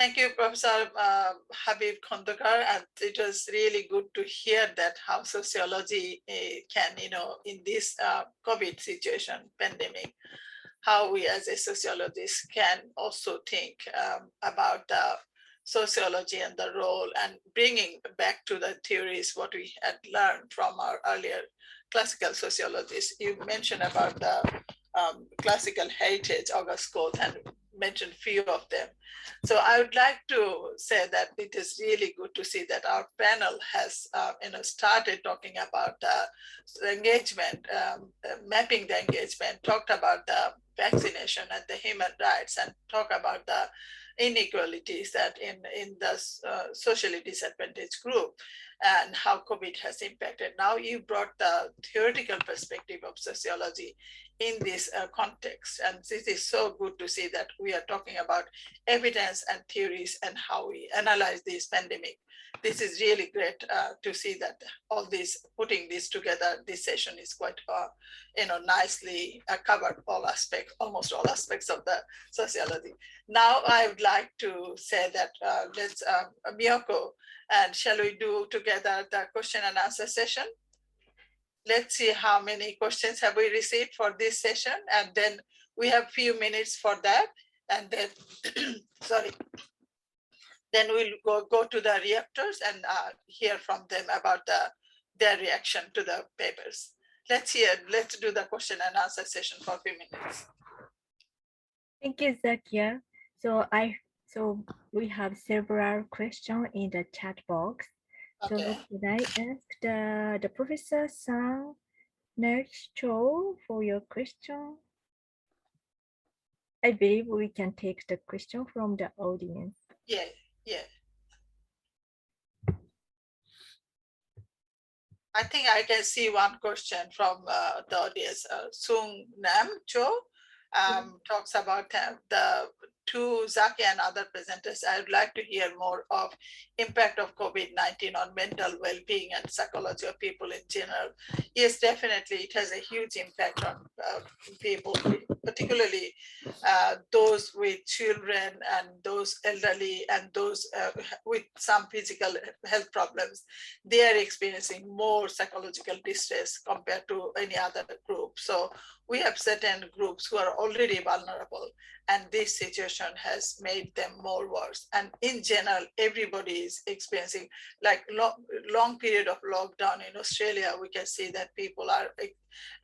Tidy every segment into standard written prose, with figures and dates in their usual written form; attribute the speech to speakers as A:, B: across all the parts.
A: Thank you, Professor Habib Khondokar. And it was really good to hear that how sociology can, in this COVID situation, pandemic, how we as a sociologist can also think about sociology and the role and bringing back to the theories what we had learned from our earlier classical sociologists. You mentioned about the classical heritage, August Comte, and mentioned few of them. So I would like to say that it is really good to see that our panel has started talking about the engagement, mapping the engagement, talked about the vaccination and the human rights, and talk about the inequalities that in the socially disadvantaged group and how COVID has impacted. Now you brought the theoretical perspective of sociology in this context. And this is so good to see that we are talking about evidence and theories and how we analyze this pandemic. This is really great to see that all this, putting this together, this session is quite, nicely covered all aspects, almost all aspects of the sociology. Now I would like to say that let's, Miyoko, and shall we do together the question and answer session? Let's see how many questions have we received for this session, and then we have few minutes for that, and then sorry, then we'll go to the reactors and hear from them about their reaction to the papers. Let's do the question and answer session for a few minutes.
B: Thank you, Zakia. So we have several questions in the chat box. So
A: Okay.
B: could I ask the Professor Sang next show for your question? I believe we can take the question from the audience.
A: Yeah. I think I can see one question from the audience. Sung Nam Cho talks about the to Zaki and other presenters. I would like to hear more of impact of COVID-19 on mental well-being and psychology of people in general. Yes, definitely, it has a huge impact on people, particularly those with children and those elderly and those with some physical health problems. They are experiencing more psychological distress compared to any other group. So we have certain groups who are already vulnerable, and this situation has made them more worse. And in general, everybody is experiencing like long period of lockdown in Australia. We can see that people are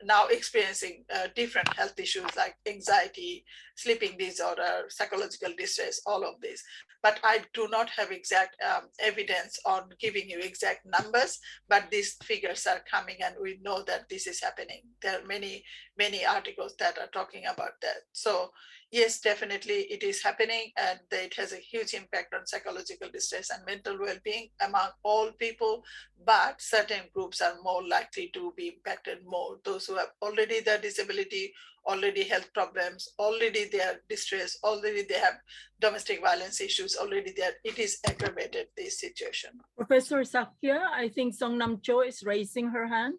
A: now experiencing different health issues like anxiety, sleeping disorder, psychological distress, all of this. But I do not have exact evidence on giving you exact numbers, but these figures are coming and we know that this is happening. There are many articles that are talking about that. So yes, definitely it is happening, and it has a huge impact on psychological distress and mental well-being among all people, but certain groups are more likely to be impacted more. Those who have already the disability, already health problems, already they are distressed, already they have domestic violence issues, already there, it is aggravated, this situation.
C: Professor Zakia, I think Songnam Cho is raising her hand.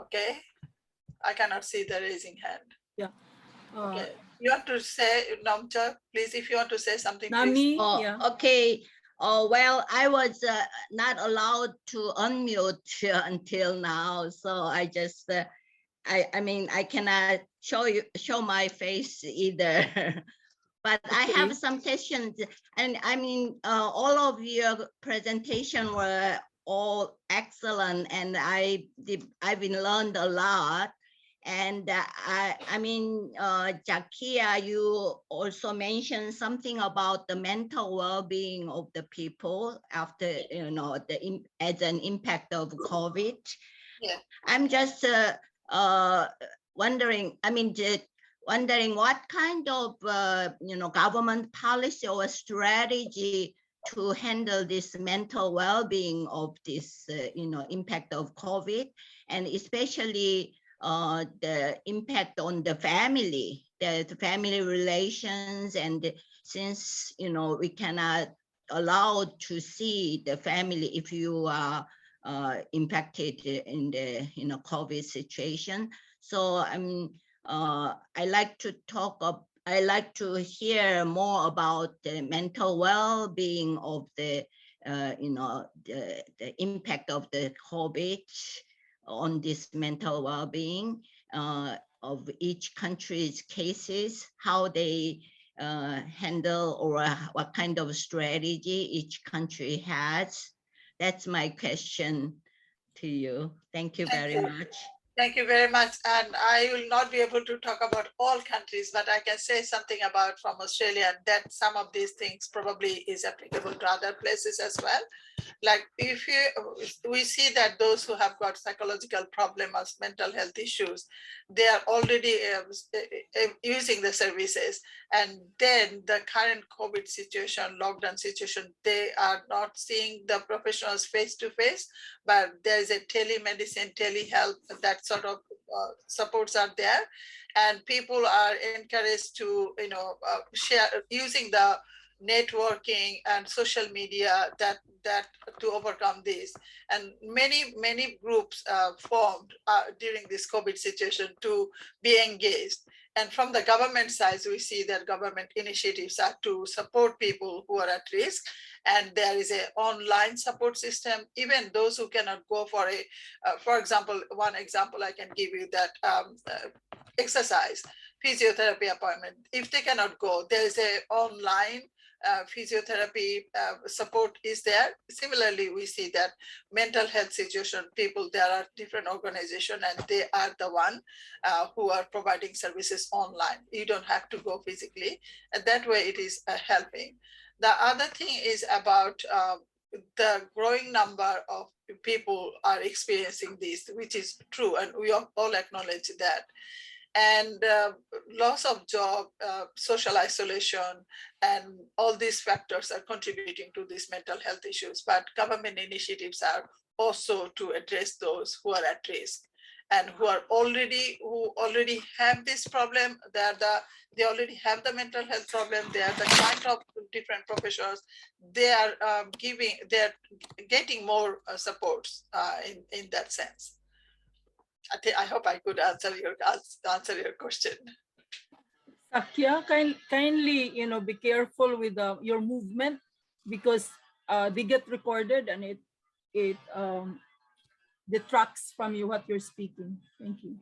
A: Okay, I cannot see the raising hand.
C: Yeah.
A: Okay, you want to say, Namcha, please, if you want to say something,
C: Nami,
A: please.
C: yeah.
D: Okay. Well, I was not allowed to unmute until now, so I just, I mean, I cannot show my face either. But okay. I have some questions, and I mean, all of your presentation were all excellent, and I've been learned a lot. And I mean, Zakia, you also mentioned something about the mental well-being of the people after, as an impact of COVID.
A: Yeah.
D: I'm just wondering, wondering what kind of, government policy or strategy to handle this mental well-being of this, impact of COVID, and especially the impact on the family relations. And since, we cannot allow to see the family if you are impacted in the, COVID situation. So I like to talk I like to hear more about the mental well-being of the, the impact of the COVID on this mental well-being of each country's cases, how they handle or what kind of strategy each country has. That's my question to you. Thank you
A: Thank
D: very
A: you.
D: much.
A: Thank you very much. And I will not be able to talk about all countries, but I can say something about from Australia that some of these things probably is applicable to other places as well. Like if we see that those who have got psychological problems, mental health issues, they are already using the services. And then the current COVID situation, lockdown situation, they are not seeing the professionals face to face, but there is a telemedicine, telehealth, that sort of supports are there. And people are encouraged to, share using the networking and social media that to overcome this. And many groups formed during this COVID situation to be engaged. And from the government side, we see that government initiatives are to support people who are at risk. And there is an online support system. Even those who cannot go for for example, one example I can give you that exercise, physiotherapy appointment. If they cannot go, there is an online physiotherapy support is there. Similarly, we see that mental health situation, people, there are different organizations and they are the one who are providing services online. You don't have to go physically. And that way it is helping. The other thing is about the growing number of people are experiencing this, which is true. And we all acknowledge that. And loss of job, social isolation, and all these factors are contributing to these mental health issues. But government initiatives are also to address those who are at risk and who already have this problem. They already have the mental health problem. They are the kind of different professionals. They are they're getting more supports in that sense. I hope I could answer your question.
C: Sakya, kindly, be careful with your movement because they get recorded and it detracts from you what you're speaking. Thank you.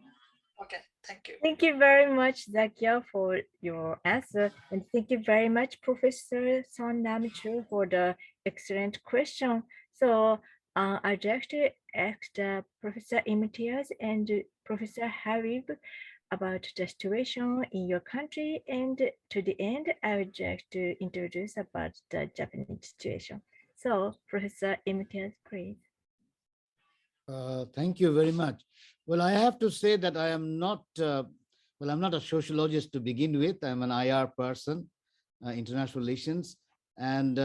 A: Okay, thank you.
B: Thank you very much, Zakia, for your answer. And thank you very much, Professor Son Nam Cho, for the excellent question. So I'd like to ask Professor Imtiaz and Professor Habib about the situation in your country. And to the end, I would like to introduce about the Japanese situation. So Professor Imtiaz, please.
E: Thank you very much. Well, I have to say that I am not, I'm not a sociologist to begin with. I'm an IR person, international relations, and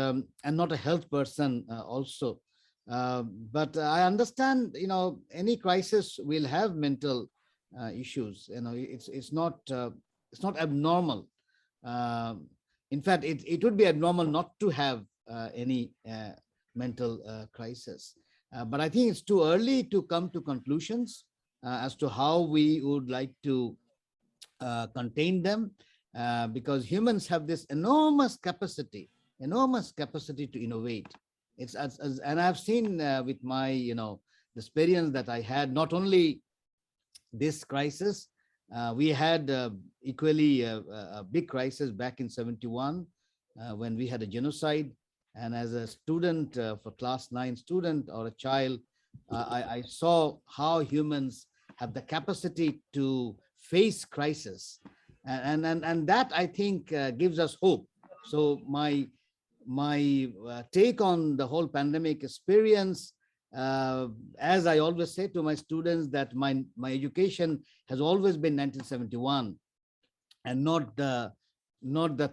E: not a health person also. But I understand, any crisis will have mental issues. It's not abnormal. In fact, it would be abnormal not to have any mental crisis. But I think it's too early to come to conclusions as to how we would like to contain them, because humans have this enormous capacity to innovate. And I've seen with my, the experience that I had, not only this crisis, we had equally a big crisis back in 71 when we had a genocide. And as a student, for class 9 student or a child, I saw how humans have the capacity to face crisis. And that, I think, gives us hope. So my take on the whole pandemic experience, as I always say to my students, that my education has always been 1971 and not the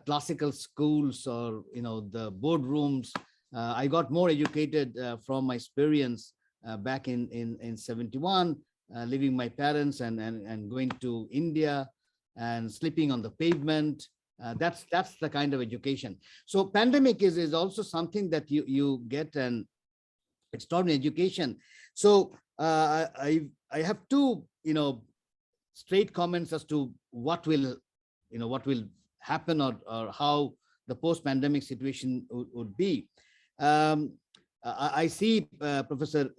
E: classical schools or the boardrooms. I got more educated from my experience back in 71, leaving my parents and going to India and sleeping on the pavement. That's the kind of education. So pandemic is also something that you get an extraordinary education. So I have two straight comments as to what will happen, or how the post-pandemic situation would be. I see Professor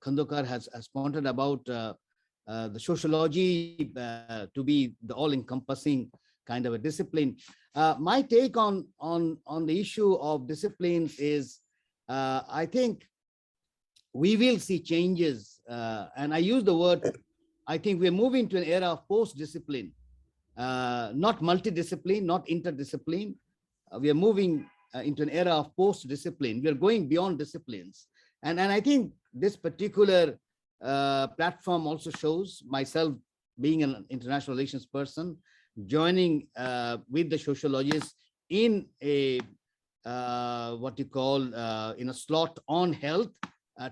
E: Khandokar has pointed about the sociology to be the all-encompassing kind of a discipline. My take on the issue of disciplines is, I think we will see changes, and I use the word, I think we're moving to an era of post-discipline, not multidiscipline, not interdiscipline. We are moving into an era of post-discipline. We are going beyond disciplines. And I think this particular platform also shows myself being an international relations person, joining with the sociologists in a, what you call, in a slot on health,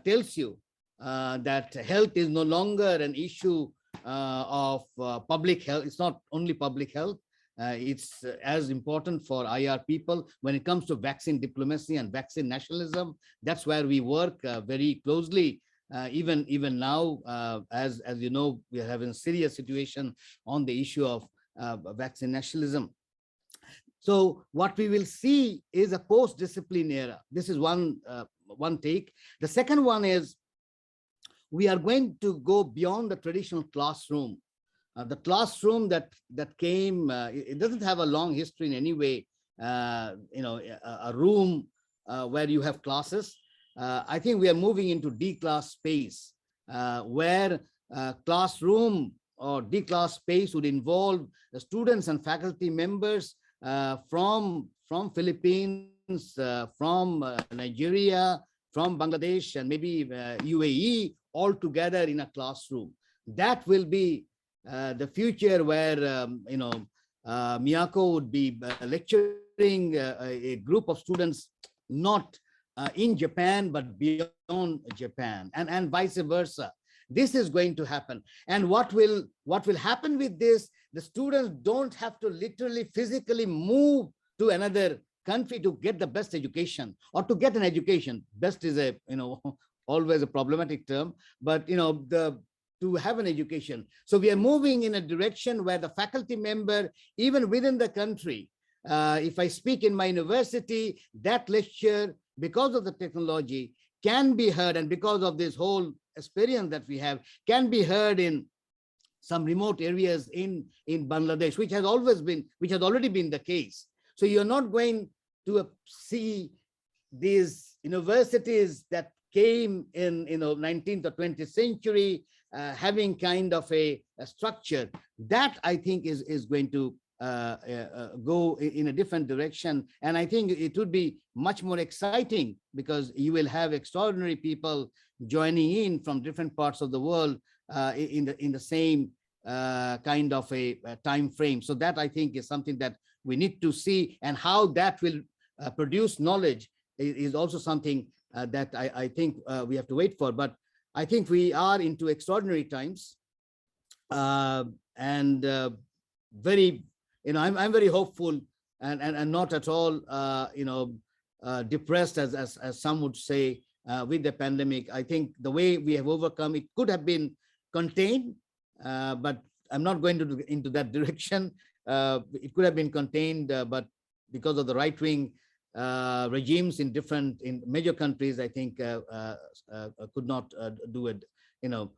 E: tells you that health is no longer an issue of public health. It's not only public health. It's as important for IR people when it comes to vaccine diplomacy and vaccine nationalism. That's where we work very closely. Even now, as you know, we are having a serious situation on the issue of vaccine nationalism. So what we will see is a post-discipline era. This is one take. The second one is we are going to go beyond the traditional classroom. The classroom that came, it doesn't have a long history in any way. A room where you have classes. I think we are moving into D-class space, where classroom or D-class space would involve the students and faculty members from Philippines, from Nigeria, from Bangladesh, and maybe UAE, all together in a classroom. That will be the future, where Miyako would be lecturing a group of students not in Japan but beyond Japan, and vice versa. This is going to happen. And what will happen with this? The students don't have to literally physically move to another country to get the best education, or to get an education. Best is a always a problematic term, but to have an education. So we are moving in a direction where the faculty member, even within the country, if I speak in my university, that lecture, because of the technology, can be heard, and because of this whole experience that we have, can be heard in some remote areas in Bangladesh, which has already been the case. So you're not going to see these universities that came in 19th or 20th century having kind of a structure. That I think is going to go in a different direction. And I think it would be much more exciting, because you will have extraordinary people joining in from different parts of the world in the same kind of a time frame. So that I think is something that we need to see, and how that will produce knowledge is also something that I think we have to wait for. But I think we are into extraordinary times, and very, I'm very hopeful, and not at all, depressed as some would say with the pandemic. I think the way we have overcome it could have been contained, but I'm not going to do into that direction. It could have been contained, but because of the right-wing regimes in major countries, I think could not do it,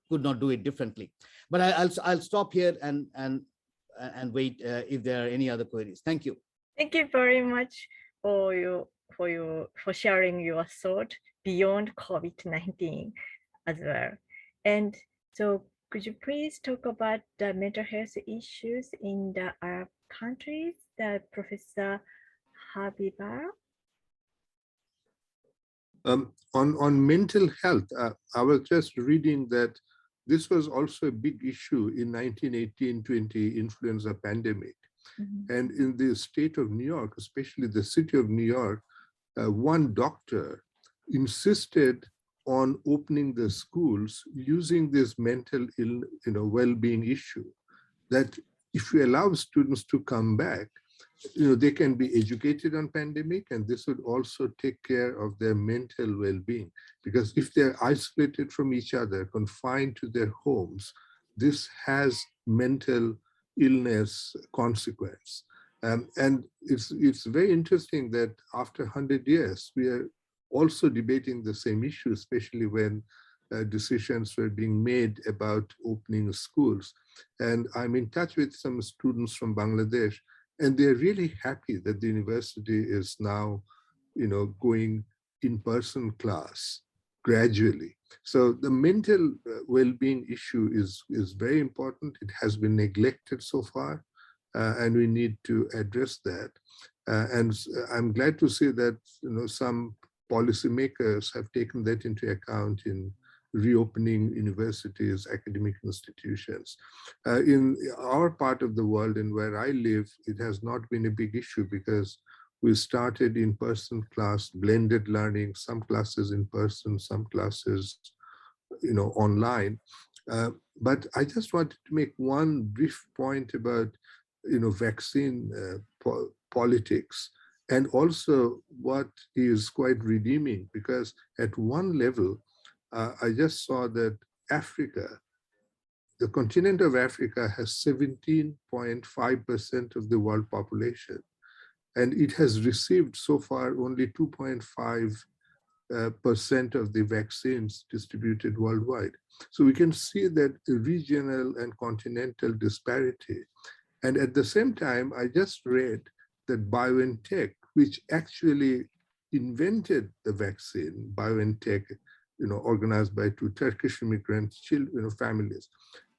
E: could not do it differently. But I'll stop here and wait if there are any other queries. Thank you.
B: Thank you very much for sharing your thought beyond COVID-19 as well. And so could you please talk about the mental health issues in the Arab countries that Professor Habibah?
F: On mental health, I was just reading that this was also a big issue in 1918-20 influenza pandemic. Mm-hmm. And in the state of New York, especially the city of New York, one doctor insisted on opening the schools using this mental well-being issue, that if we allow students to come back, they can be educated on pandemic, and this would also take care of their mental well-being. Because if they're isolated from each other, confined to their homes, this has mental illness consequence. And it's very interesting that after 100 years, we are also debating the same issue, especially when decisions were being made about opening schools. And I'm in touch with some students from Bangladesh, and they're really happy that the university is now, going in-person class gradually. So the mental well-being issue is very important. It has been neglected so far, and we need to address that. And I'm glad to see that some policymakers have taken that into account in reopening universities, academic institutions. In our part of the world and where I live, it has not been a big issue because we started in-person class, blended learning, some classes in person, some classes online. But I just wanted to make one brief point about vaccine politics, and also what is quite redeeming, because at one level, I just saw that Africa, the continent of Africa, has 17.5% of the world population, and it has received so far only 2.5% of the vaccines distributed worldwide. So we can see that regional and continental disparity. And at the same time, I just read that BioNTech, which actually invented the vaccine, BioNTech, organized by two Turkish immigrant children, families.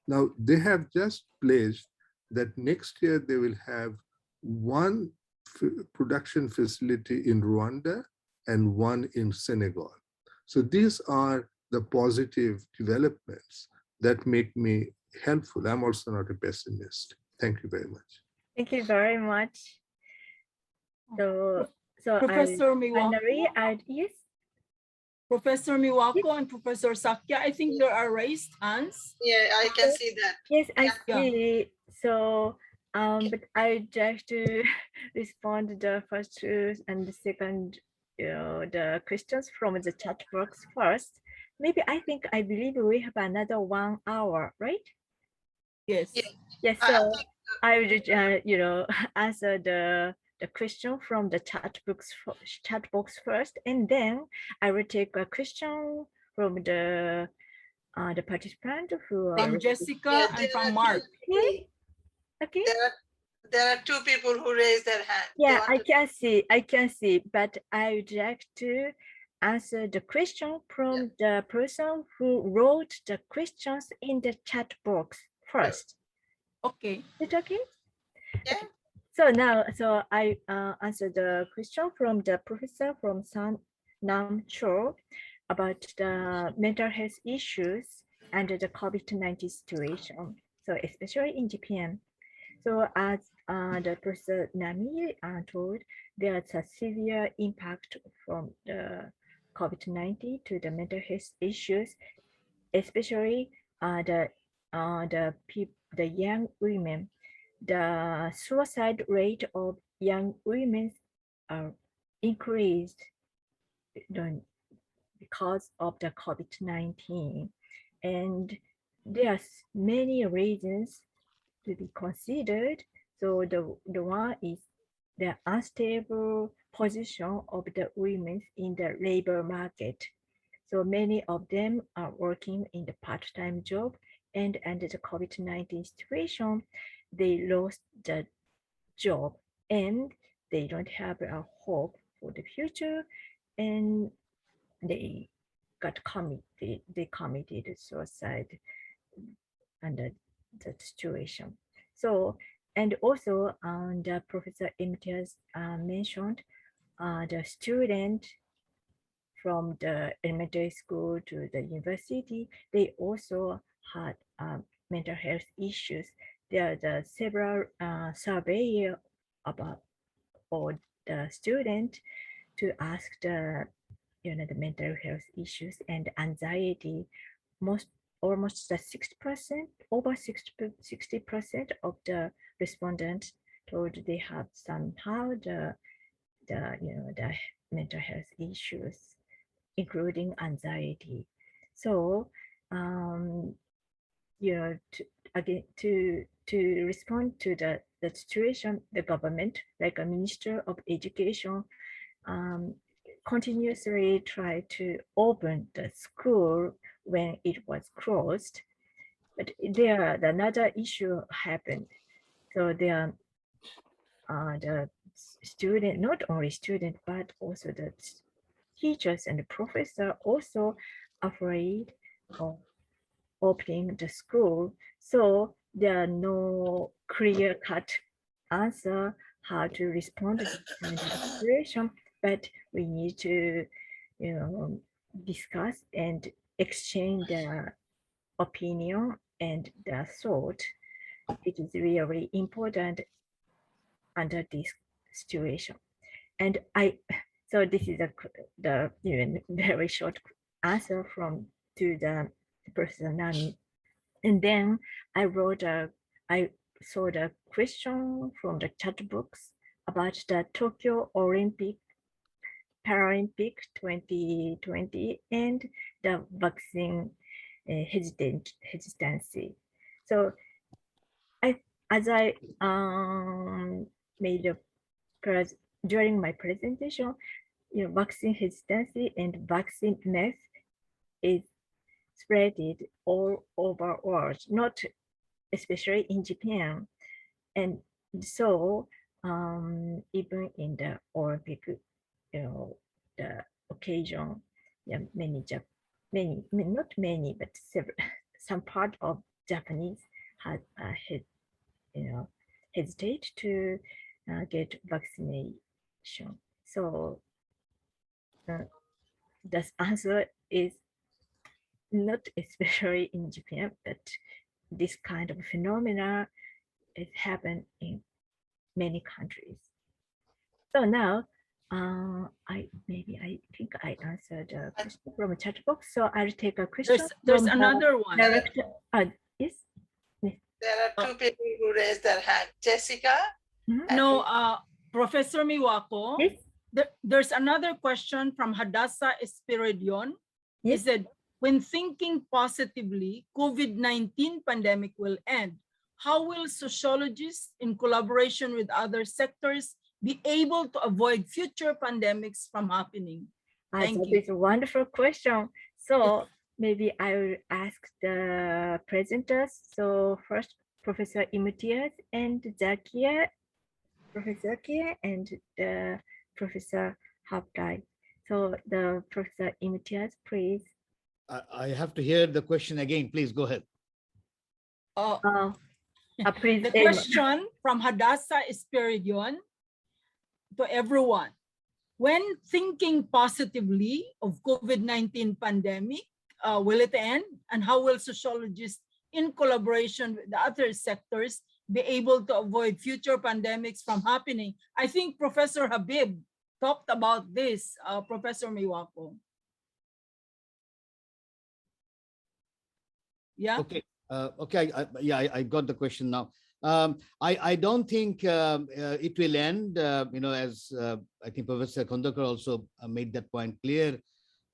F: Now they have just pledged that next year they will have one production facility in Rwanda and one in Senegal. So these are the positive developments that make me helpful. I'm also not a pessimist. Thank you very much.
B: Thank you very much. So
C: Professor
B: finally,
C: Miwako,
B: yes.
C: Professor Miwako and Professor Sakya, I think there are raised hands.
A: Yeah, I can see that.
B: Yes, I
C: Yeah.
B: see. So, but I just to respond the first two and the second, the questions from the chat box first. Maybe I believe we have another 1 hour, right?
C: Yes.
A: Yeah.
B: Yes. So I will just, answer the question from the chat box first, and then I will take a question from the participant who
C: From
B: are
C: Jessica and from Mark.
B: okay.
A: There are two people who raised their hand.
B: Yeah, I can see, but I would like to answer the question from the person who wrote the questions in the chat box first.
C: Okay.
B: Is it okay?
A: Yeah.
B: Okay. So now, I answer the question from the professor from San Nam Cho about the mental health issues and the COVID-19 situation. So especially in Japan. So as the Professor Nami told, there's a severe impact from the COVID-19 to the mental health issues, especially the young women. The suicide rate of young women increased because of the COVID-19, and there's many reasons to be considered. So the one is the unstable position of the women in the labor market. So many of them are working in the part-time job, and under the COVID-19 situation, they lost the job and they don't have a hope for the future, and they committed suicide under that situation. So, and also the Professor Imtiaz mentioned the student from the elementary school to the university, they also had mental health issues. There are the several surveys about all the student to ask the the mental health issues and anxiety. Almost the 60%, over 60% of the respondents told they have somehow the mental health issues, including anxiety. So to to respond to the situation, the government, like a Minister of Education, continuously tried to open the school when it was closed. But there, another issue happened. So there, the student, not only student, but also the teachers and the professor also afraid of opening the school. So there are no clear-cut answer how to respond to this kind of situation, but we need to, discuss and exchange their opinion and their thought. It is really important under this situation. And so this is the very short answer to the person Nami. And then I saw the question from the chat box about the Tokyo Paralympic 2020 and the vaccine hesitancy. So as I made during my presentation, vaccine hesitancy and vaccine myth is spreaded all over world, not especially in Japan. And so even in the Olympic, the occasion, not many, but some part of Japanese had hesitate to get vaccination. So the answer is not especially in Japan, but this kind of phenomena is happen in many countries. So now I think I answered a question from a chat box. So I'll take a question.
C: There's another one.
B: Director, yes.
A: There are two people who raised their hand. Jessica?
C: No, Professor Miwako.
B: Yes.
C: There's another question from Hadassah Espiridion. He said, when thinking positively, COVID-19 pandemic will end, how will sociologists in collaboration with other sectors be able to avoid future pandemics from happening? Thank you.
B: It's a wonderful question. So maybe I will ask the presenters. So first, Professor Imutiaz and Zakia, Professor Zakia and the Professor Habdai. So the Professor Imutiaz, please.
E: I have to hear the question again. Please go ahead.
B: Please.
C: The question from Hadassah Espiridion to everyone. When thinking positively of COVID-19 pandemic, will it end? And how will sociologists in collaboration with the other sectors be able to avoid future pandemics from happening? I think Professor Habib talked about this, Professor Miwako. Yeah.
E: Okay. Okay. I got the question now. I don't think it will end. As I think Professor Khondekar also made that point clear.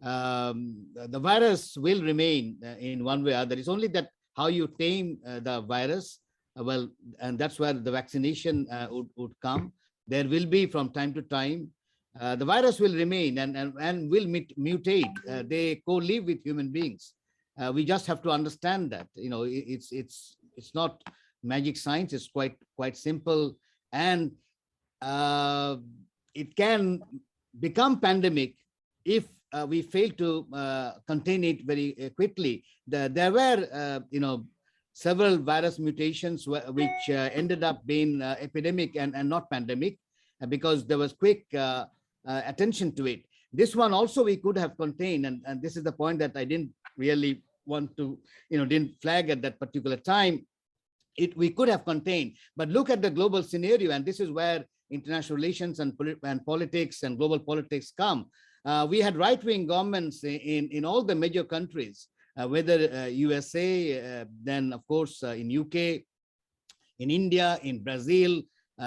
E: The virus will remain in one way or other. It's only that how you tame the virus. And that's where the vaccination would come. There will be from time to time. The virus will remain and will mutate. They co-live with human beings. We just have to understand that, it's not magic science. It's quite simple, and it can become pandemic if we fail to contain it very quickly. There were, several virus mutations which ended up being epidemic and not pandemic because there was quick attention to it. This one also we could have contained, and this is the point that I didn't really want to, didn't flag at that particular time. We could have contained, but look at the global scenario, and this is where international relations and politics and global politics come. We had right-wing governments in all the major countries, whether USA, then of course in UK, in India, in Brazil,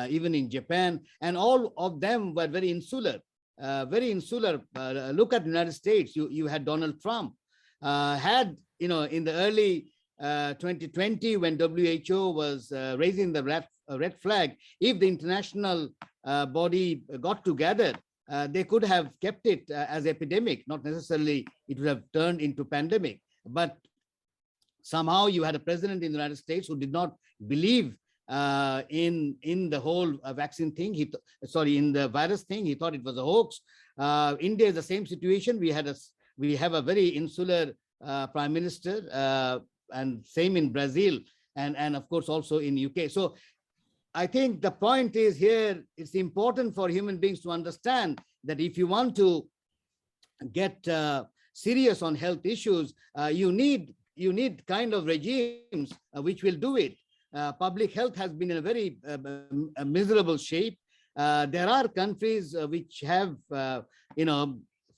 E: even in Japan, and all of them were very insular. Look at the United States. You had Donald Trump, in the early 2020, when WHO was raising the red flag, if the international body got together, they could have kept it as epidemic, not necessarily it would have turned into pandemic. But somehow you had a president in the United States who did not believe in the whole vaccine thing. In the virus thing. He thought it was a hoax. India is the same situation. We have a very insular prime minister, and same in Brazil, and of course also in UK. So I think the point is here, it's important for human beings to understand that if you want to get serious on health issues, you need kind of regimes which will do it. Public health has been in a very miserable shape. There are countries which have,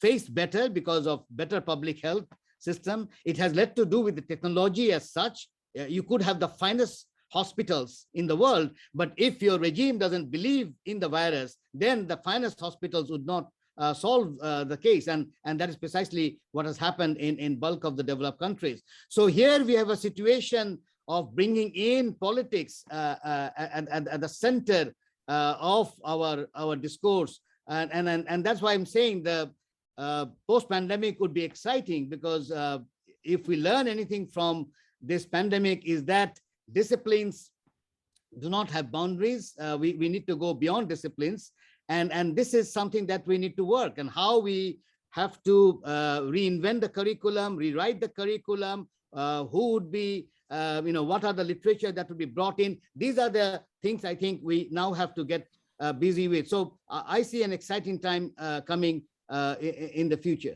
E: faced better because of better public health system. It has led to do with the technology as such. You could have the finest hospitals in the world, but if your regime doesn't believe in the virus, then the finest hospitals would not solve the case, and that is precisely what has happened in bulk of the developed countries. So here we have a situation of bringing in politics at the center of our discourse, and that's why I'm saying the post-pandemic would be exciting, because if we learn anything from this pandemic is that disciplines do not have boundaries. We need to go beyond disciplines, and this is something that we need to work, and how we have to reinvent the curriculum, rewrite the curriculum, who would be, what are the literature that would be brought in. These are the things I think we now have to get busy with. So I see an exciting time coming in the future.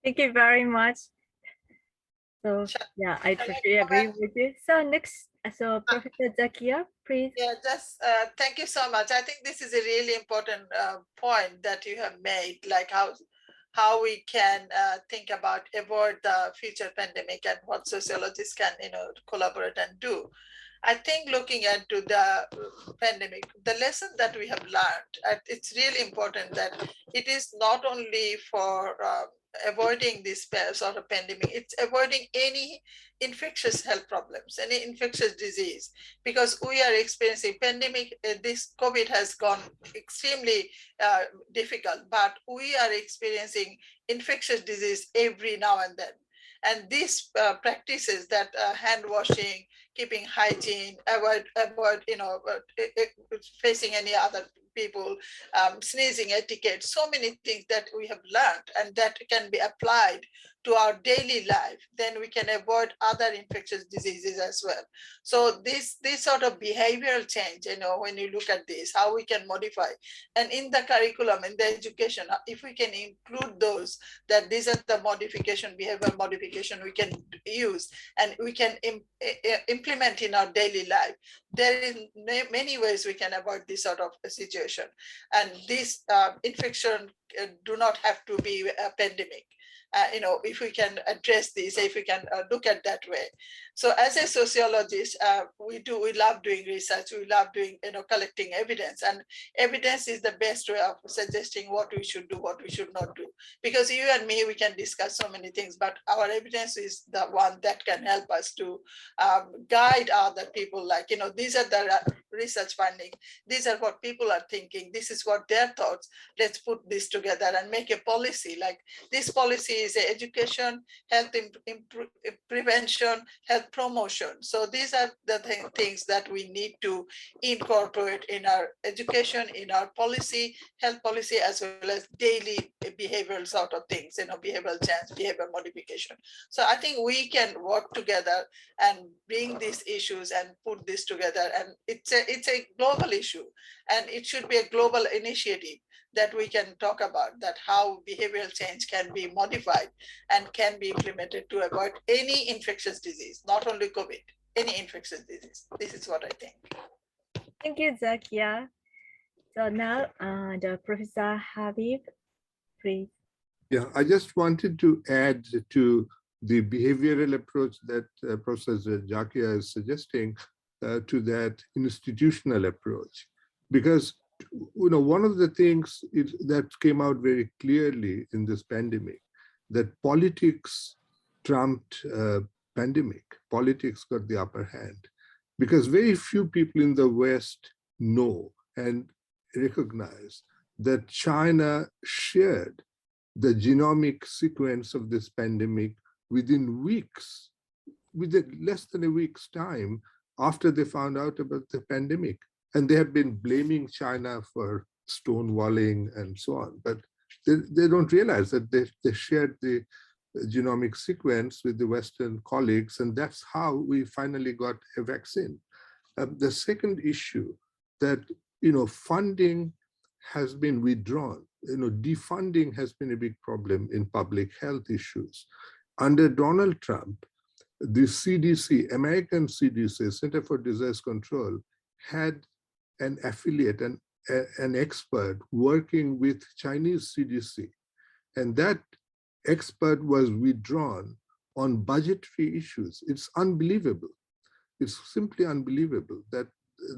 B: Thank you very much. So yeah, I totally agree with you. So next, so Professor Zakia, please.
A: Yeah, just thank you so much. I think this is a really important point that you have made, like how we can think about avoid the future pandemic and what sociologists can collaborate and do. I think looking into the pandemic, the lesson that we have learned, it's really important that it is not only for avoiding this sort of pandemic, it's avoiding any infectious health problems, any infectious disease, because we are experiencing pandemic. This COVID has gone extremely difficult, but we are experiencing infectious disease every now and then. And these practices, that hand washing, keeping hygiene, avoid facing any other people, sneezing etiquette, so many things that we have learned and that can be applied to our daily life, then we can avoid other infectious diseases as well. So this sort of behavioral change, when you look at this, how we can modify, and in the curriculum, in the education, if we can include those, that these are the modification, behavior modification we can use and we can implement in our daily life, there is many ways we can avoid this sort of situation. And this infection do not have to be a pandemic. If we can address this, if we can look at that way. So as a sociologist, we love doing research, we love doing, collecting evidence, and evidence is the best way of suggesting what we should do, what we should not do. Because you and me, we can discuss so many things, but our evidence is the one that can help us to guide other people. Like, these are the research findings, these are what people are thinking, this is what their thoughts, let's put this together and make a policy. Like, this policy is education, health prevention, health promotion. So these are the things that we need to incorporate in our education, in our policy, health policy, as well as daily behavioral sort of things, behavioral change, behavior modification. So I think we can work together and bring these issues and put this together. And it's a global issue, and it should be a global initiative that we can talk about, that how behavioral change can be modified and can be implemented to avoid any infectious disease, not only COVID, any infectious disease. This is what I think.
B: Thank you, Zakia. So now the Professor Habib, please.
F: Yeah, I just wanted to add to the behavioral approach that Professor Zakia is suggesting to that institutional approach, because one of the things that came out very clearly in this pandemic, that politics trumped pandemic. Politics got the upper hand because very few people in the West know and recognize that China shared the genomic sequence of this pandemic within weeks, within less than a week's time after they found out about the pandemic. And they have been blaming China for stonewalling and so on. But they don't realize that they shared the genomic sequence with the Western colleagues, and that's how we finally got a vaccine. The second issue that, funding has been withdrawn. Defunding has been a big problem in public health issues. Under Donald Trump, the CDC, American CDC, Center for Disease Control, had an affiliate, an expert working with Chinese CDC. And that expert was withdrawn on budgetary issues. It's unbelievable. It's simply unbelievable that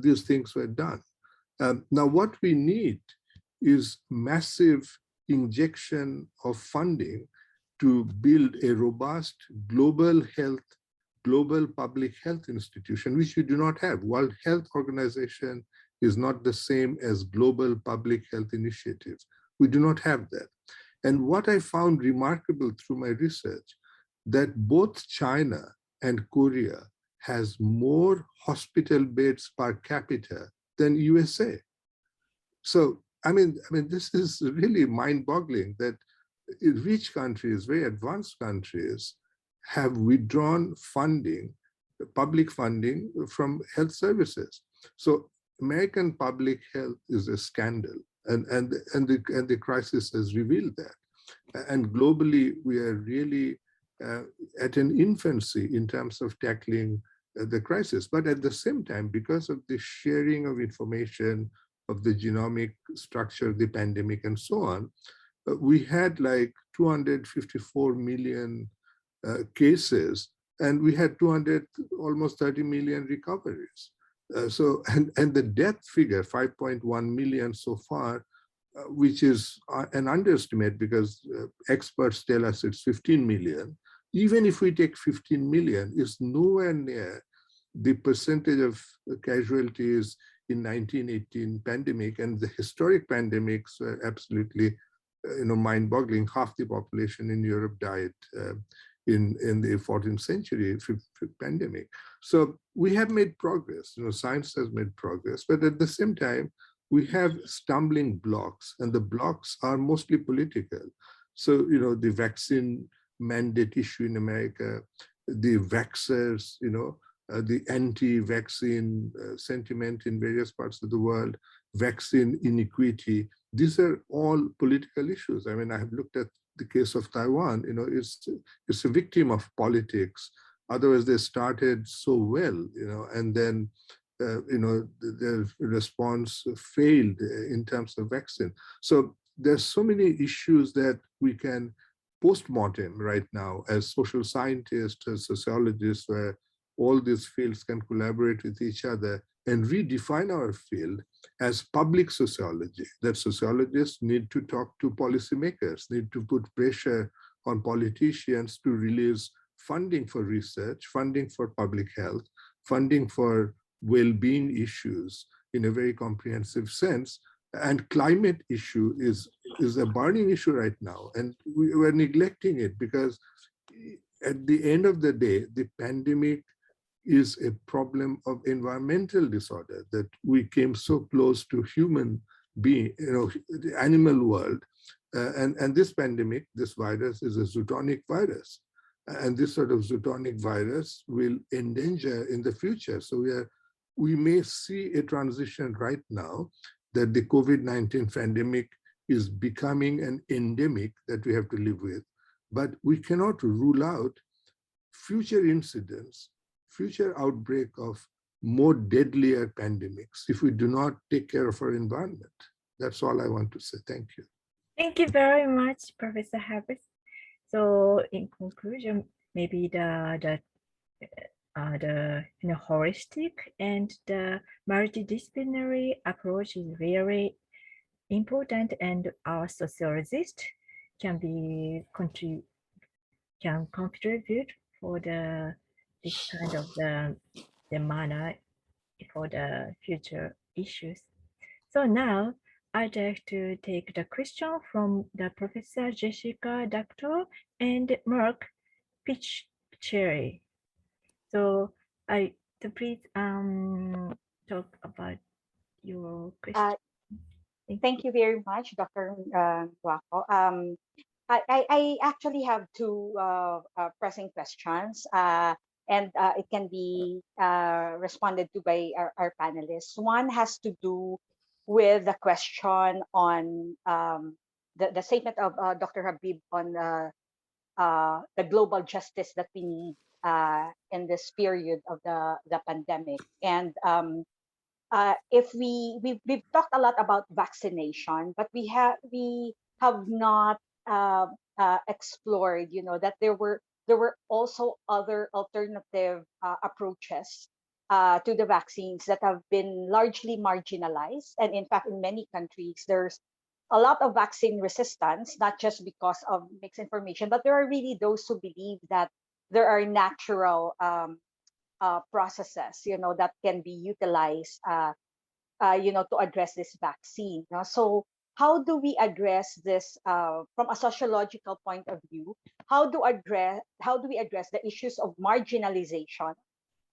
F: these things were done. Now, what we need is massive injection of funding to build a robust global public health institution, which we do not have. World Health Organization is not the same as Global Public Health Initiative. We do not have that. And what I found remarkable through my research, that both China and Korea has more hospital beds per capita than USA. So, I mean, this is really mind-boggling that rich countries, very advanced countries, have withdrawn funding, public funding from health services. So American public health is a scandal, and the crisis has revealed that. And globally, we are really at an infancy in terms of tackling the crisis. But at the same time, because of the sharing of information, of the genomic structure of the pandemic and so on, we had like 254 million cases, and we had almost 30 million recoveries. And the death figure, 5.1 million so far, which is an underestimate because experts tell us it's 15 million. Even if we take 15 million, it's nowhere near the percentage of casualties in 1918 pandemic, and the historic pandemics were absolutely mind-boggling. Half the population in Europe died in the 14th century pandemic. So we have made progress, science has made progress, but at the same time, we have stumbling blocks, and the blocks are mostly political. So, the vaccine mandate issue in America, the vaxxers, the anti-vaccine sentiment in various parts of the world, vaccine inequity, these are all political issues. I mean, I have looked at the case of Taiwan, it's a victim of politics. Otherwise, they started so well, and then, their response failed in terms of vaccine. So there's so many issues that we can post-mortem right now as social scientists, as sociologists, where all these fields can collaborate with each other and redefine our field as public sociology, that sociologists need to talk to policymakers, need to put pressure on politicians to release funding for research, funding for public health, funding for well-being issues in a very comprehensive sense. And climate issue is a burning issue right now, and we're neglecting it because at the end of the day, the pandemic is a problem of environmental disorder, that we came so close to human being, the animal world. And this pandemic, this virus is a zoonotic virus. And this sort of zoonotic virus will endanger in the future. So we may see a transition right now that the COVID-19 pandemic is becoming an endemic that we have to live with. But we cannot rule out future incidents, future outbreak of more deadlier pandemics if we do not take care of our environment. That's all I want to say. Thank you.
B: Thank you very much, Professor Harris. So in conclusion, maybe the holistic and the multidisciplinary approach is very important, and our sociologists can contribute for the this kind of the manner for the future issues. So now I'd like to take the question from the Professor Jessica Doctor and Mark Picheri. So please talk about your question.
G: Thank you very much, Dr. Guaco. I actually have two pressing questions, and it can be responded to by our panelists. One has to do with the question on the statement of Dr. Habib on the global justice that we need in this period of the pandemic. And if we've talked a lot about vaccination, but we have not explored, that there were also other alternative approaches to the vaccines that have been largely marginalized. And in fact, in many countries, there's a lot of vaccine resistance, not just because of mixed information, but there are really those who believe that there are natural processes, that can be utilized, to address this vaccine. So how do we address this from a sociological point of view? How do we address the issues of marginalization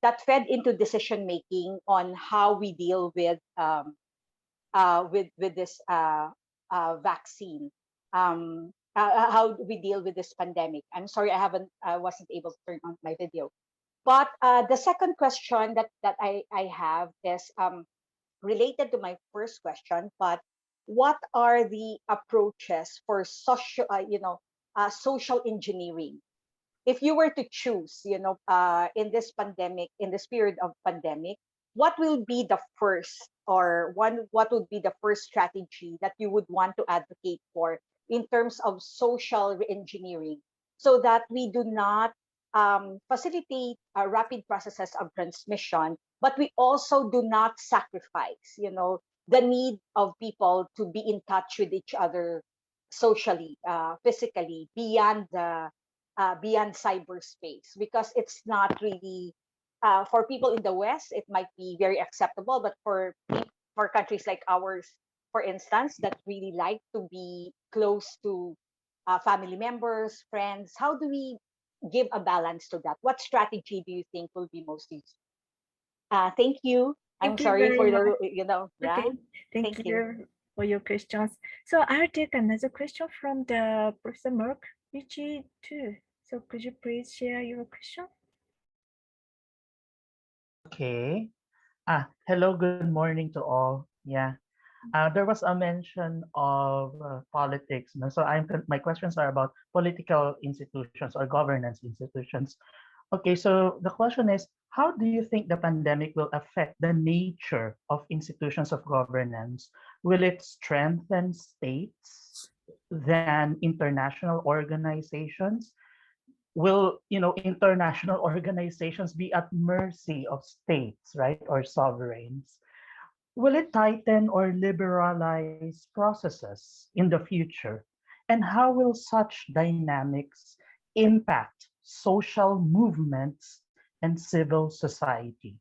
G: that fed into decision making on how we deal with this vaccine? How do we deal with this pandemic? I'm sorry, I wasn't able to turn on my video. But the second question that I have is related to my first question. But what are the approaches for social engineering? If you were to choose, in this period of pandemic, what will be the first, or what would be the first strategy that you would want to advocate for in terms of social reengineering, so that we do not facilitate rapid processes of transmission, but we also do not sacrifice, the need of people to be in touch with each other socially, physically, beyond cyberspace, because it's not really for people in the West. It might be very acceptable, but for countries like ours, for instance, that really like to be close to family members, friends, how do we give a balance to that? What strategy do you think will be most useful? Thank you. I'm
B: Thank you
G: sorry
B: very
G: for
B: much.
G: yeah.
B: Okay, thank
G: Thank
B: you for your questions. So I'll take another question from the Professor Mark Richie too. So could you please share your question?
H: Okay. Hello, good morning to all. Yeah. There was a mention of politics. So my questions are about political institutions or governance institutions. Okay, so the question is, how do you think the pandemic will affect the nature of institutions of governance? Will it strengthen states than international organizations? Will international organizations be at mercy of states, right, or sovereigns? Will it tighten or liberalize processes in the future? And how will such dynamics impact social movements and civil society?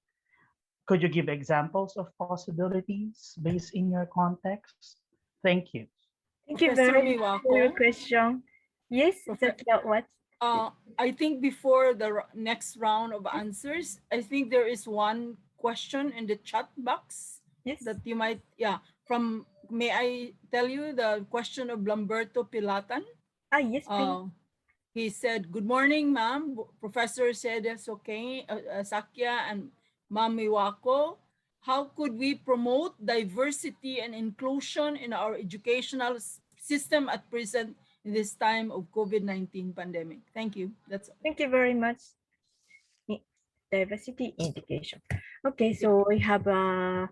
H: Could you give examples of possibilities based in your context? Thank you.
B: Thank you
C: Professor
B: very much for your
C: Miwako.
B: question. Yes, Zakia, what?
C: I think before the next round of answers, I think there is one question in the chat box
B: Yes.
C: that you might, may I tell you the question of Lamberto Pilatan?
B: Yes, please.
C: He said, "Good morning, ma'am. Professor said it's okay, Sakya and Ma'am Miwako. How could we promote diversity and inclusion in our educational system at present in this time of COVID-19 pandemic?" Thank you. That's all.
B: Thank you very much. Diversity indication. Okay, so we have the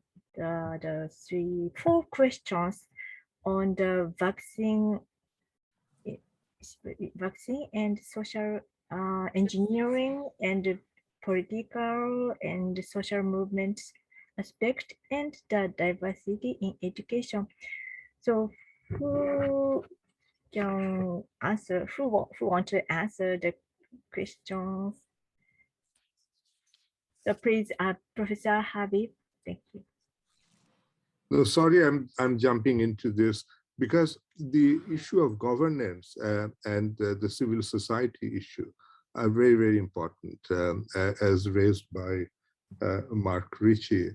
B: four questions on the vaccine and social engineering and political and social movements aspect and the diversity in education. So who want to answer the questions? So please, Professor Habib, thank you.
F: No, sorry, I'm jumping into this because the issue of governance and the civil society issue are very, very important, as raised by Mark Ritchie.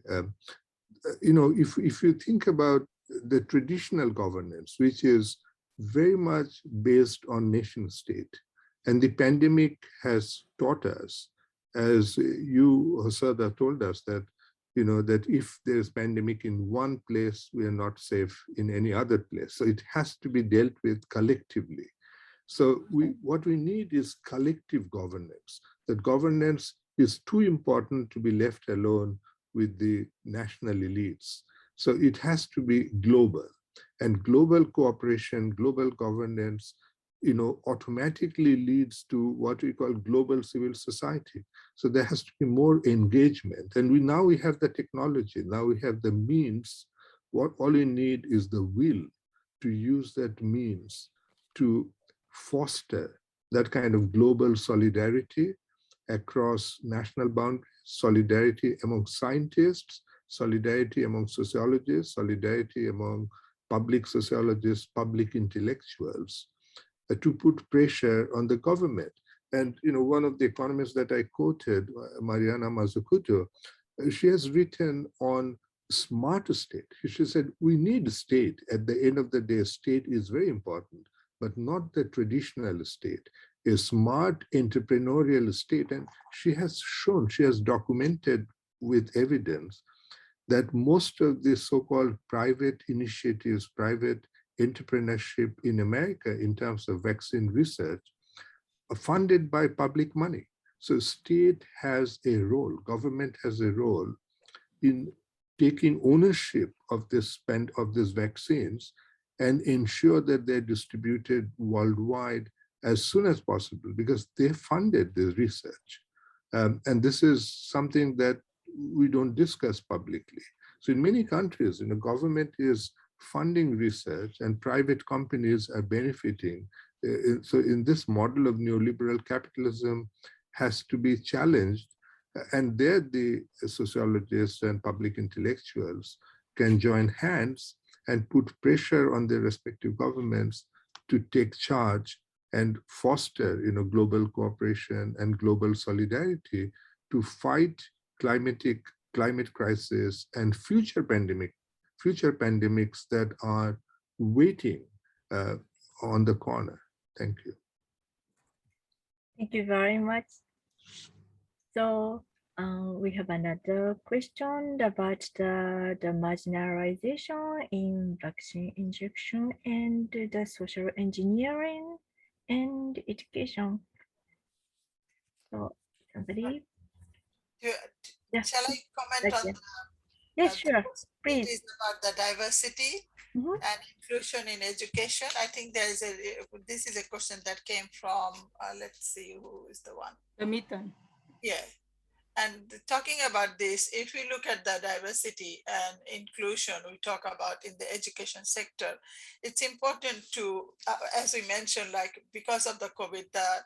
F: If you think about the traditional governance, which is very much based on nation state, and the pandemic has taught us, as you, Hosada, told us that, that if there's pandemic in one place, we are not safe in any other place. So it has to be dealt with collectively. So what we need is collective governance. That governance is too important to be left alone with the national elites. So it has to be global, and global cooperation, global governance, automatically leads to what we call global civil society. So there has to be more engagement. And now we have the technology, now we have the means. What all we need is the will to use that means to foster that kind of global solidarity across national boundaries, solidarity among scientists, solidarity among sociologists, solidarity among public sociologists, public intellectuals, to put pressure on the government. And one of the economists that I quoted, Mariana Mazzucato, she has written on smart state. She said, we need state. At the end of the day, state is very important, but not the traditional state, a smart entrepreneurial state. And she has shown, she has documented with evidence that most of the so-called private initiatives, private entrepreneurship in America in terms of vaccine research are funded by public money. So state has a role, government has a role in taking ownership of this of these vaccines and ensure that they're distributed worldwide as soon as possible, because they funded the research. And this is something that we don't discuss publicly. So in many countries, government is funding research and private companies are benefiting. So in this model of neoliberal capitalism has to be challenged. And there the sociologists and public intellectuals can join hands and put pressure on their respective governments to take charge and foster global cooperation and global solidarity to fight climate crisis and future pandemics that are waiting on the corner. Thank you.
B: Thank you very much. So we have another question about the marginalization in vaccine injection and the social engineering and education. So somebody, yeah.
A: Shall I comment on
B: Yes, sure, please.
A: It is about the diversity and inclusion in education. I think there is this is a question that came from, let's see, who is the one?
C: Damitan.
A: Yeah. And talking about this, if we look at the diversity and inclusion we talk about in the education sector, it's important to, as we mentioned, like because of the COVID, the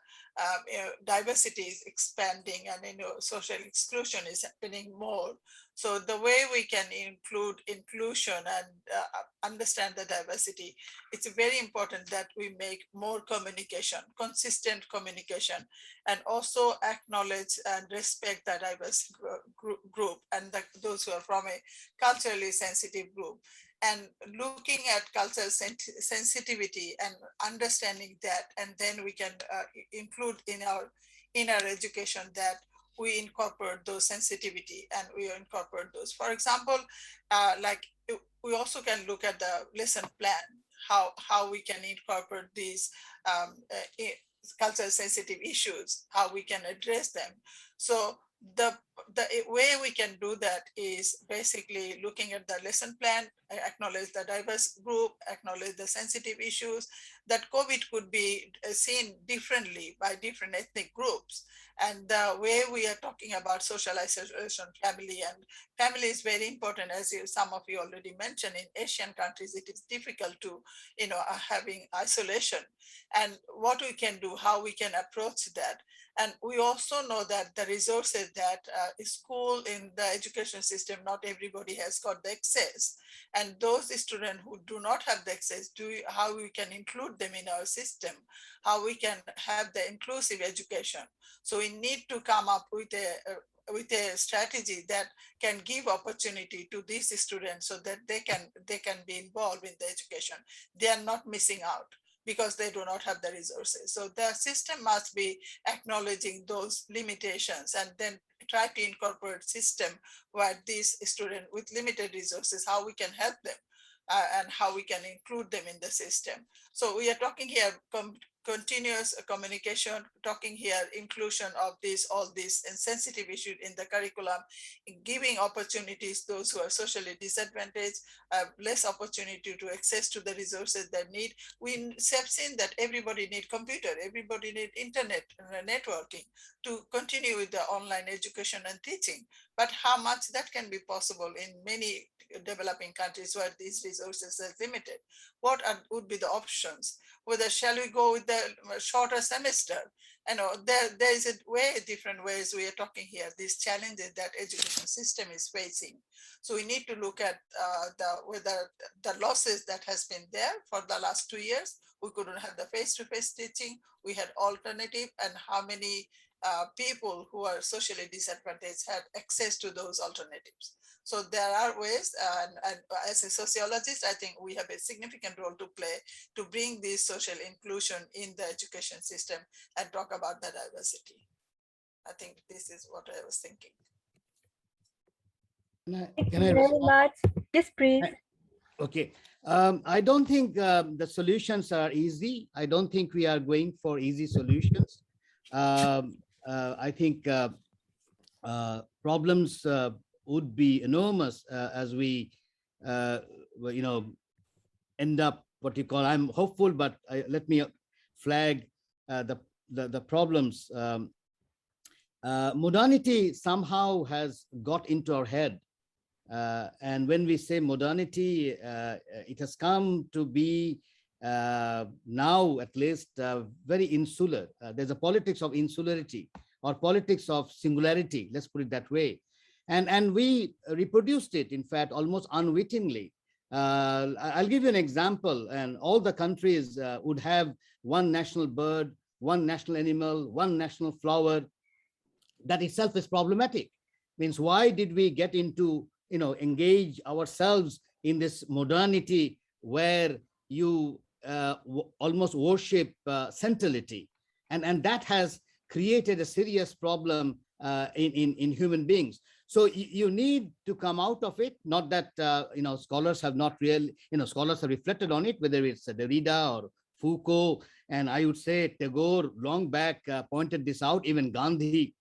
A: diversity is expanding and social exclusion is happening more. So the way we can include inclusion and understand the diversity, it's very important that we make more communication, consistent communication, and also acknowledge and respect the diverse group and those who are from a culturally sensitive group. And looking at cultural sensitivity and understanding that, and then we can include in our education that we incorporate those sensitivity and we incorporate those. For example, like we also can look at the lesson plan, how we can incorporate these cultural sensitive issues, how we can address them. So the way we can do that is basically looking at the lesson plan, acknowledge the diverse group, acknowledge the sensitive issues, that COVID could be seen differently by different ethnic groups. And the way we are talking about social isolation, family is very important, as some of you already mentioned. In Asian countries, it is difficult to, having isolation. and what we can do, how we can approach that. And we also know that the resources that school in the education system, not everybody has got the access. And those students who do not have the access, how we can include them in our system, how we can have the inclusive education. So we need to come up with a strategy that can give opportunity to these students so that they can be involved in the education. They are not missing out because they do not have the resources. So the system must be acknowledging those limitations and then try to incorporate system where these students with limited resources, how we can help them and how we can include them in the system. So we are talking here continuous communication, talking here inclusion of all these sensitive issues in the curriculum, giving opportunities those who are socially disadvantaged, less opportunity to access to the resources they need. We have seen that everybody need computer, everybody need internet networking to continue with the online education and teaching. But how much that can be possible in many developing countries where these resources are limited? What would be the options? Whether shall we go with the shorter semester? You know, there is a way different ways we are talking here, these challenges that education system is facing. So we need to look at whether the losses that has been there for the last 2 years, we couldn't have the face-to-face teaching, we had alternative, and how many people who are socially disadvantaged had access to those alternatives. So there are ways, and as a sociologist, I think we have a significant role to play to bring this social inclusion in the education system and talk about the diversity. I think this is what I was thinking.
B: Thank you very much. Yes, please.
E: Okay. I don't think the solutions are easy. I don't think we are going for easy solutions. I think problems would be enormous as we, end up what you call. I'm hopeful, but let me flag the problems. Modernity somehow has got into our head. And when we say modernity, it has come to be now at least very insular. There's a politics of insularity or politics of singularity, let's put it that way. And we reproduced it, in fact, almost unwittingly. I'll give you an example, and all the countries would have one national bird, one national animal, one national flower. That itself is problematic. Means, why did we get into, engage ourselves in this modernity where you almost worship centrality, and that has created a serious problem in human beings. So you need to come out of it. Not that scholars have not really, scholars have reflected on it, whether it's Derrida or Foucault, and I would say Tagore long back pointed this out, even Gandhi,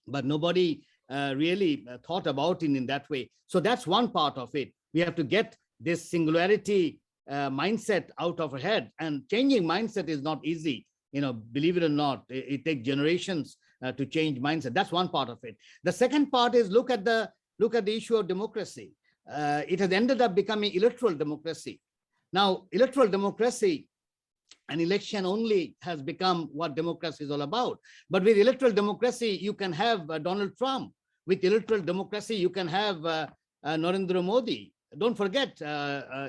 E: but nobody really thought about it in that way. So that's one part of it. We have to get this singularity mindset out of our head, and changing mindset is not easy. Believe it or not, it takes generations to change mindset. That's one part of it. The second part is look at the issue of democracy. It has ended up becoming electoral democracy. Now, electoral democracy, an election only has become what democracy is all about. But with electoral democracy, you can have Donald Trump. With electoral democracy, you can have Narendra Modi. Don't forget,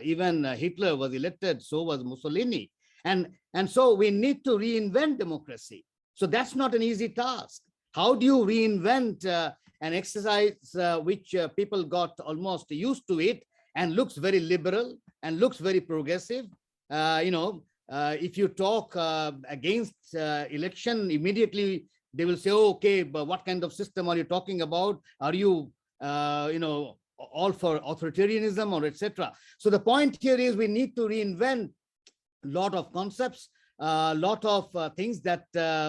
E: even Hitler was elected, so was Mussolini. And so we need to reinvent democracy. So that's not an easy task. How do you reinvent an exercise which people got almost used to it and looks very liberal and looks very progressive? If you talk against election, immediately they will say, oh, okay, but what kind of system are you talking about? Are you, all for authoritarianism or etc.? So the point here is we need to reinvent a lot of concepts, a lot of things that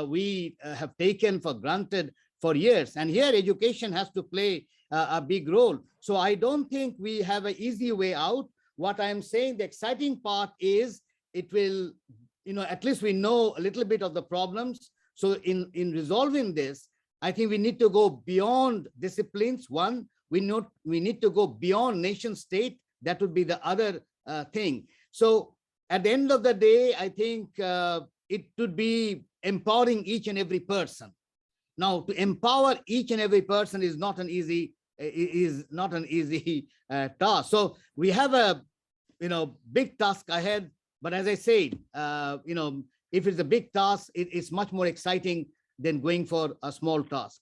E: we have taken for granted for years. And here education has to play a big role. So I don't think we have an easy way out. What I'm saying, the exciting part is it will, at least we know a little bit of the problems. So in resolving this, I think we need to go beyond disciplines. One, we need to go beyond nation state. That would be the other thing. So at the end of the day, I think it would be empowering each and every person. Now, to empower each and every person is not an easy task. So we have a big task ahead. But as I said, if it's a big task, it's much more exciting than going for a small task.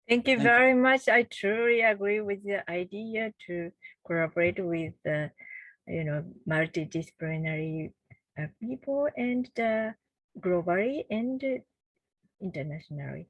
B: Thank you
E: Thank you.
B: very much. I truly agree with the idea to collaborate with the, multidisciplinary people and globally and internationally.